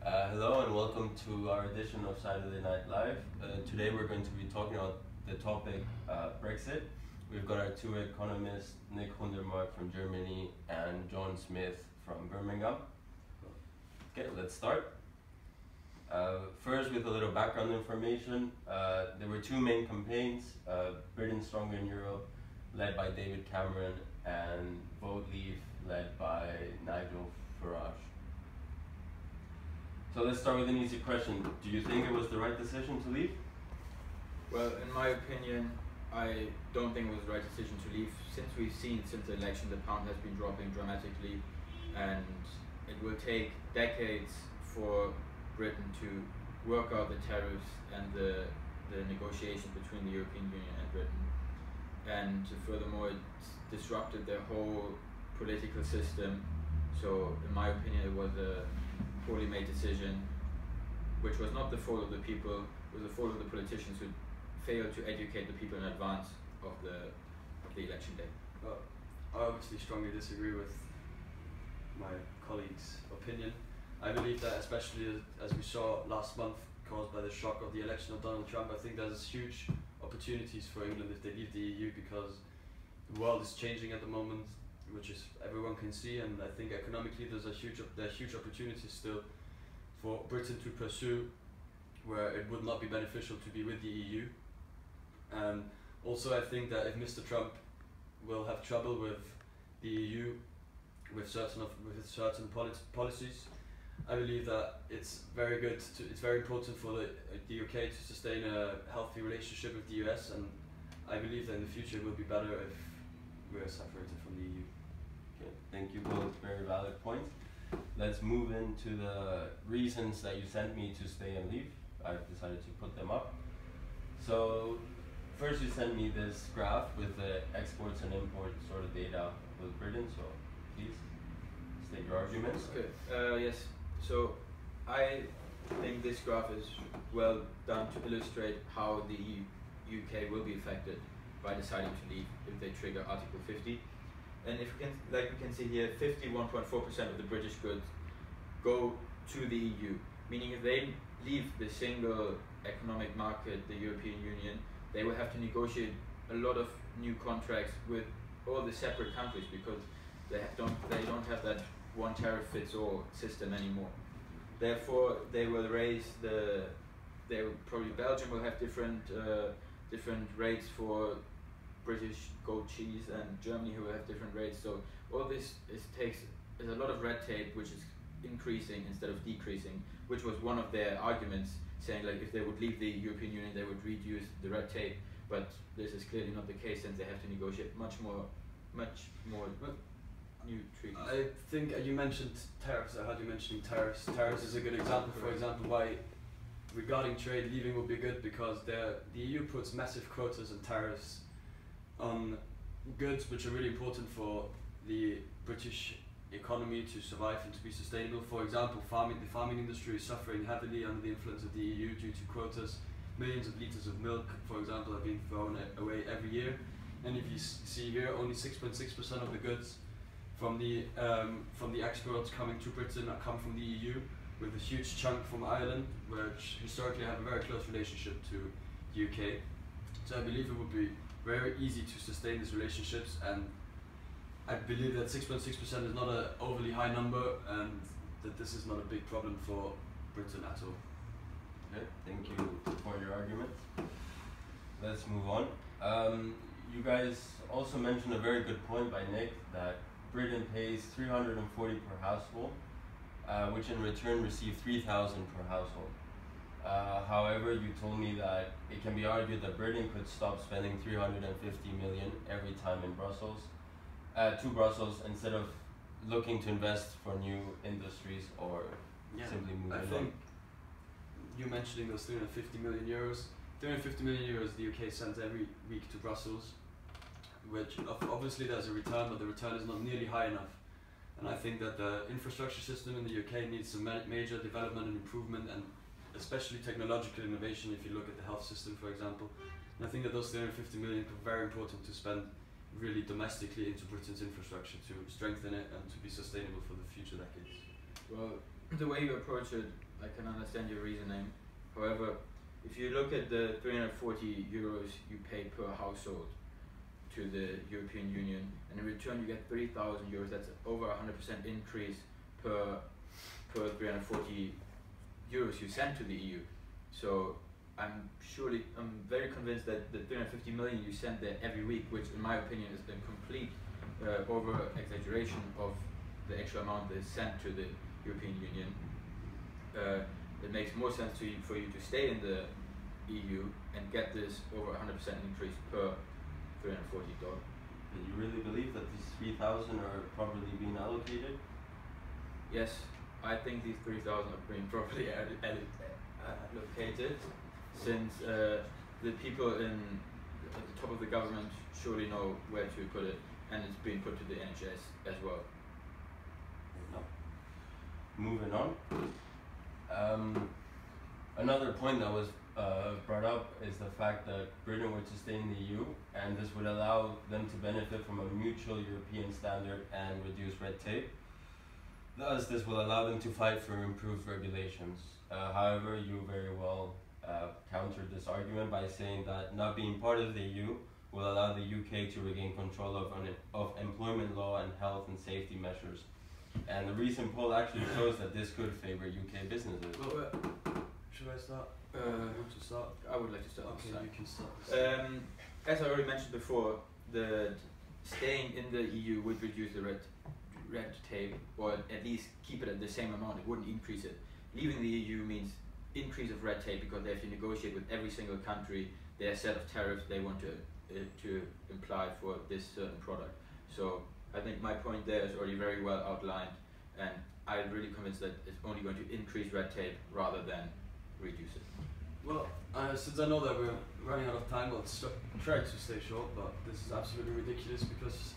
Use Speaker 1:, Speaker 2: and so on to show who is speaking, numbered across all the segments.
Speaker 1: Hello and welcome to our edition of Saturday Night Live. Today we're going to be talking about the topic Brexit. We've got our two economists, Nick Hundermark from Germany and John Smith from Birmingham. Okay, let's start. First, with a little background information, there were two main campaigns, Britain Stronger in Europe, led by David Cameron, and Vote Leave, led by Nigel Farage. So let's start with an easy question. Do you think it was the right decision to leave?
Speaker 2: Well, in my opinion, I don't think it was the right decision to leave. Since we've seen since the election, the pound has been dropping dramatically, and it will take decades for Britain to work out the tariffs and the negotiation between the European Union and Britain. And furthermore, it's disrupted their whole political system. So in my opinion, it was a poorly made decision, which was not the fault of the people, it was the fault of the politicians who failed to educate the people in advance of the election day.
Speaker 3: Well, I obviously strongly disagree with my colleague's opinion. I believe that, especially as we saw last month, caused by the shock of the election of Donald Trump, I think there's huge opportunities for England if they leave the EU, because the world is changing at the moment, which is everyone can see, and I think economically there are huge opportunities still for Britain to pursue, where it would not be beneficial to be with the EU. And also I think that if Mr. Trump will have trouble with the EU with certain policies, I believe that it's very important for the UK to sustain a healthy relationship with the US, and I believe that in the future it will be better if we're separated from the EU.
Speaker 1: Okay, thank you both, very valid points. Let's move into the reasons that you sent me to stay and leave. I've decided to put them up. So first you sent me this graph with the exports and imports sort of data with Britain, so please state your arguments.
Speaker 2: Okay, yes, so I think this graph is well done to illustrate how the UK will be affected by deciding to leave if they trigger Article 50. And if we can, like we can see here, 51.4% of the British goods go to the EU, meaning if they leave the single economic market, the European Union, they will have to negotiate a lot of new contracts with all the separate countries, because they don't have that one tariff fits all system anymore. Therefore, they will raise probably Belgium will have different rates for British goat cheese, and Germany who have different rates. So all this takes a lot of red tape, which is increasing instead of decreasing, which was one of their arguments, saying like if they would leave the European Union they would reduce the red tape, but this is clearly not the case, since they have to negotiate much more new treaties.
Speaker 3: I think you mentioned tariffs. I heard you mentioning tariffs. Tariffs is a good example, for example, why regarding trade leaving would be good, because the EU puts massive quotas and tariffs on goods which are really important for the British economy to survive and to be sustainable. For example, the farming industry is suffering heavily under the influence of the EU due to quotas. Millions of liters of milk, for example, are being thrown away every year. And if you see here, only 6.6% of the goods from the exports coming to Britain come from the EU, with a huge chunk from Ireland, which historically have a very close relationship to the UK. So I believe it would be very easy to sustain these relationships, and I believe that 6.6% is not an overly high number, and that this is not a big problem for Britain at all.
Speaker 1: Okay, thank you for your argument. Let's move on. You guys also mentioned a very good point by Nick, that Britain pays $340 per household, which in return receive $3,000 per household. However, you told me that it can be argued that Britain could stop spending $350 million every time in Brussels, to Brussels, instead of looking to invest for new industries or simply moving on.
Speaker 3: I think you mentioning those 350 million euros. 350 million euros the UK sends every week to Brussels, which obviously there's a return, but the return is not nearly high enough. And I think that the infrastructure system in the UK needs some major development and improvement, and especially technological innovation if you look at the health system, for example. And I think that those 350 million are very important to spend really domestically into Britain's infrastructure to strengthen it and to be sustainable for the future decades.
Speaker 2: Well, the way you approach it I can understand your reasoning. However, if you look at the 340 euros you pay per household to the European Union, and in return you get 3,000 euros, that's over 100% increase per 340 euros you send to the EU. So I'm very convinced that the 350 million you send there every week, which in my opinion is a complete over exaggeration of the actual amount that's sent to the European Union, it makes more sense for you to stay in the EU and get this over 100% increase per $340.
Speaker 1: And you really believe that these 3,000 are properly being allocated?
Speaker 2: Yes, I think these 3,000 are being properly allocated, since the people at the top of the government surely know where to put it, and it's being put to the NHS as well.
Speaker 1: Moving on. Another point that was brought up is the fact that Britain were to stay in the EU, and this would allow them to benefit from a mutual European standard and reduce red tape. Thus, this will allow them to fight for improved regulations. However, you very well countered this argument by saying that not being part of the EU will allow the UK to regain control of employment law and health and safety measures. And the recent poll actually shows that this could favor UK businesses.
Speaker 3: Well, should I start? You want to start?
Speaker 2: I would like to start.
Speaker 3: Okay, you can start.
Speaker 2: As I already mentioned before, staying in the EU would reduce the red tape, or at least keep it at the same amount. It wouldn't increase it. Leaving the EU means increase of red tape, because they have to negotiate with every single country their set of tariffs they want to imply for this certain product. So I think my point there is already very well outlined, and I'm really convinced that it's only going to increase red tape rather than reduce it.
Speaker 3: Well, since I know that we're running out of time, I'll try to stay short, but this is absolutely ridiculous, because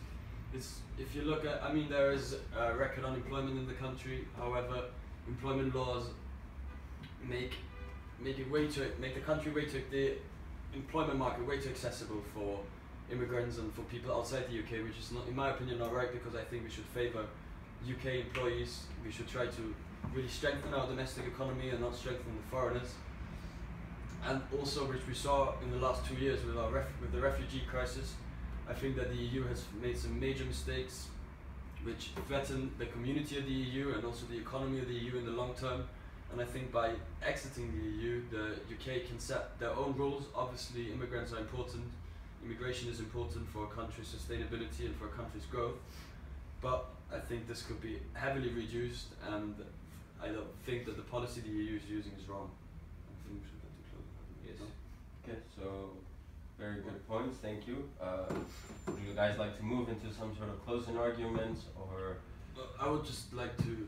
Speaker 3: if you look at, there is record unemployment in the country. However, employment laws make the country the employment market way too accessible for immigrants and for people outside the UK, which is not, in my opinion, not right, because I think we should favour UK employees. We should try to really strengthen our domestic economy and not strengthen the foreigners. And also, which we saw in the last 2 years with the refugee crisis, I think that the EU has made some major mistakes which threaten the community of the EU and also the economy of the EU in the long term. And I think by exiting the EU, the UK can set their own rules. Obviously, immigrants are important. Immigration is important for a country's sustainability and for a country's growth. But I think this could be heavily reduced, and I don't think that the policy the EU is using is wrong. I think we should have to close it.
Speaker 2: Yes.
Speaker 1: Okay, so very good points, thank you. Would you guys like to move into some sort of closing arguments, or?
Speaker 3: I would just like to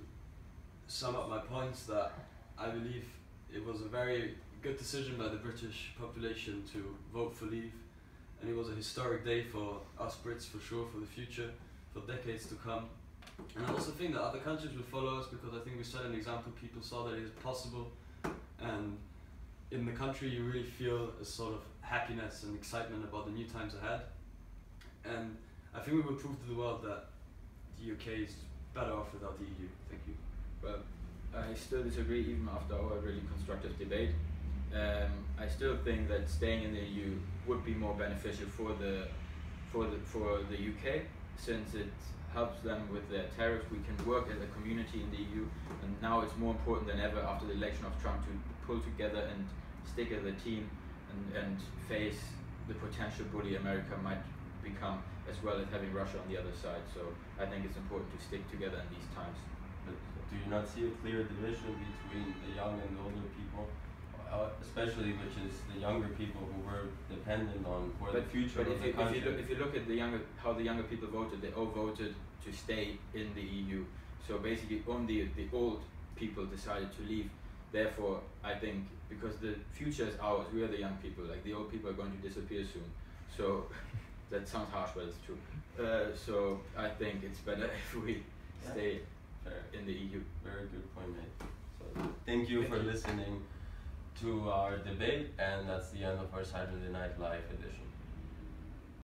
Speaker 3: sum up my points that I believe it was a very good decision by the British population to vote for leave, and it was a historic day for us Brits, for sure, for the future, for decades to come. And I also think that other countries will follow us, because I think we set an example. People saw that it is possible, and in the country you really feel a sort of happiness and excitement about the new times ahead. And I think we will prove to the world that the UK is better off without the EU. Thank you.
Speaker 2: Well, I still disagree, even after our really constructive debate. I still think that staying in the EU would be more beneficial for the UK, since it helps them with their tariffs. We can work as a community in the EU, and now it's more important than ever after the election of Trump to pull together and stick as a team and face the potential bully America might become, as well as having Russia on the other side. So I think it's important to stick together in these times.
Speaker 1: But do you not see a clear division between the young and the older people, especially which is the younger people who were dependent on for the future of the country?
Speaker 2: If you look at how the younger people voted, they all voted to stay in the EU. So basically only the old people decided to leave. Therefore, I think, because the future is ours, we are the young people, like the old people are going to disappear soon. So that sounds harsh, but it's true. So I think it's better if we stay in the EU.
Speaker 1: Very good point, mate. So thank you for listening to our debate, and that's the end of our Saturday Night Live edition.